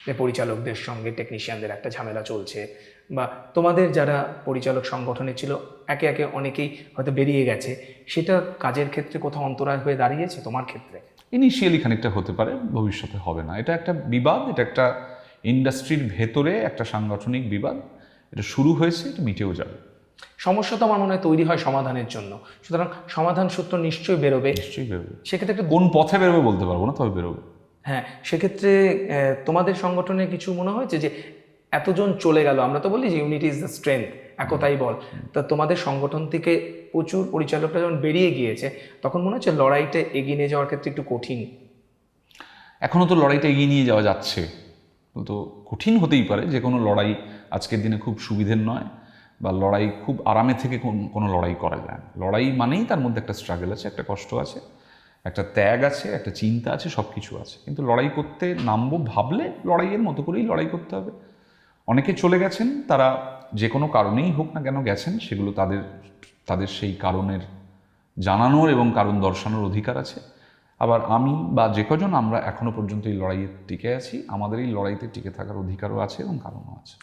যে পরিচালকদের সঙ্গে টেকনিশিয়ানদের একটা ঝামেলা চলছে, বা তোমাদের যারা পরিচালক সংগঠনে ছিল একে একে অনেকেই হয়তো বেরিয়ে গেছে, সেটা কাজের ক্ষেত্রে কোথাও অন্তরায় হয়ে দাঁড়িয়েছে তোমার ক্ষেত্রে? ইনিশিয়ালি খানিকটা হতে পারে, ভবিষ্যতে হবে না। এটা একটা বিবাদ, এটা একটা ইন্ডাস্ট্রির ভেতরে একটা সাংগঠনিক বিবাদ। এটা শুরু হয়েছে, এটা মিটেও যাবে। সমস্যা তো আমার মনে হয় তৈরি হয় সমাধানের জন্য, সুতরাং সমাধান সূত্র নিশ্চয়ই বেরোবে। নিশ্চয়ই বেরোবে। সেক্ষেত্রে একটা কোন পথে বেরোবে বলতে পারবো না, তবে বেরোবে। হ্যাঁ, সেক্ষেত্রে তোমাদের সংগঠনে কিছু মনে হয়েছে যে এতজন চলে গেল, আমরা তো বলি যে ইউনিটি ইজ দ্য স্ট্রেংথ, একতাই বল, তা তোমাদের সংগঠন থেকে প্রচুর পরিচালকরা যখন বেরিয়ে গিয়েছে তখন মনে হচ্ছে লড়াইটা এগিয়ে নিয়ে যাওয়ার ক্ষেত্রে একটু কঠিন? এখনও তো লড়াইটা এগিয়ে নিয়ে যাওয়া যাচ্ছে, তো কঠিন হতেই পারে। যে কোনো লড়াই আজকের দিনে খুব সুবিধের নয়, বা লড়াই খুব আরামে থেকে কোনো লড়াই করা যায় না। লড়াই মানেই তার মধ্যে একটা স্ট্রাগল আছে, একটা কষ্ট আছে, একটা ত্যাগ আছে, একটা চিন্তা আছে, সব কিছু আছে। কিন্তু লড়াই করতে নামবো ভাবলে লড়াইয়ের মতো করেই লড়াই করতে হবে। অনেকে চলে গেছেন, তারা যে কোনো কারণেই হোক না কেন গেছেন, সেগুলো তাদের তাদের সেই কারণের জানানোর এবং কারণ দর্শানোর অধিকার আছে। আবার আমি বা যে কজন আমরা এখনো পর্যন্ত এই লড়াইয়ে টিকে আছি, আমাদের এই লড়াইতে টিকে থাকার অধিকারও আছে এবং কারণও আছে।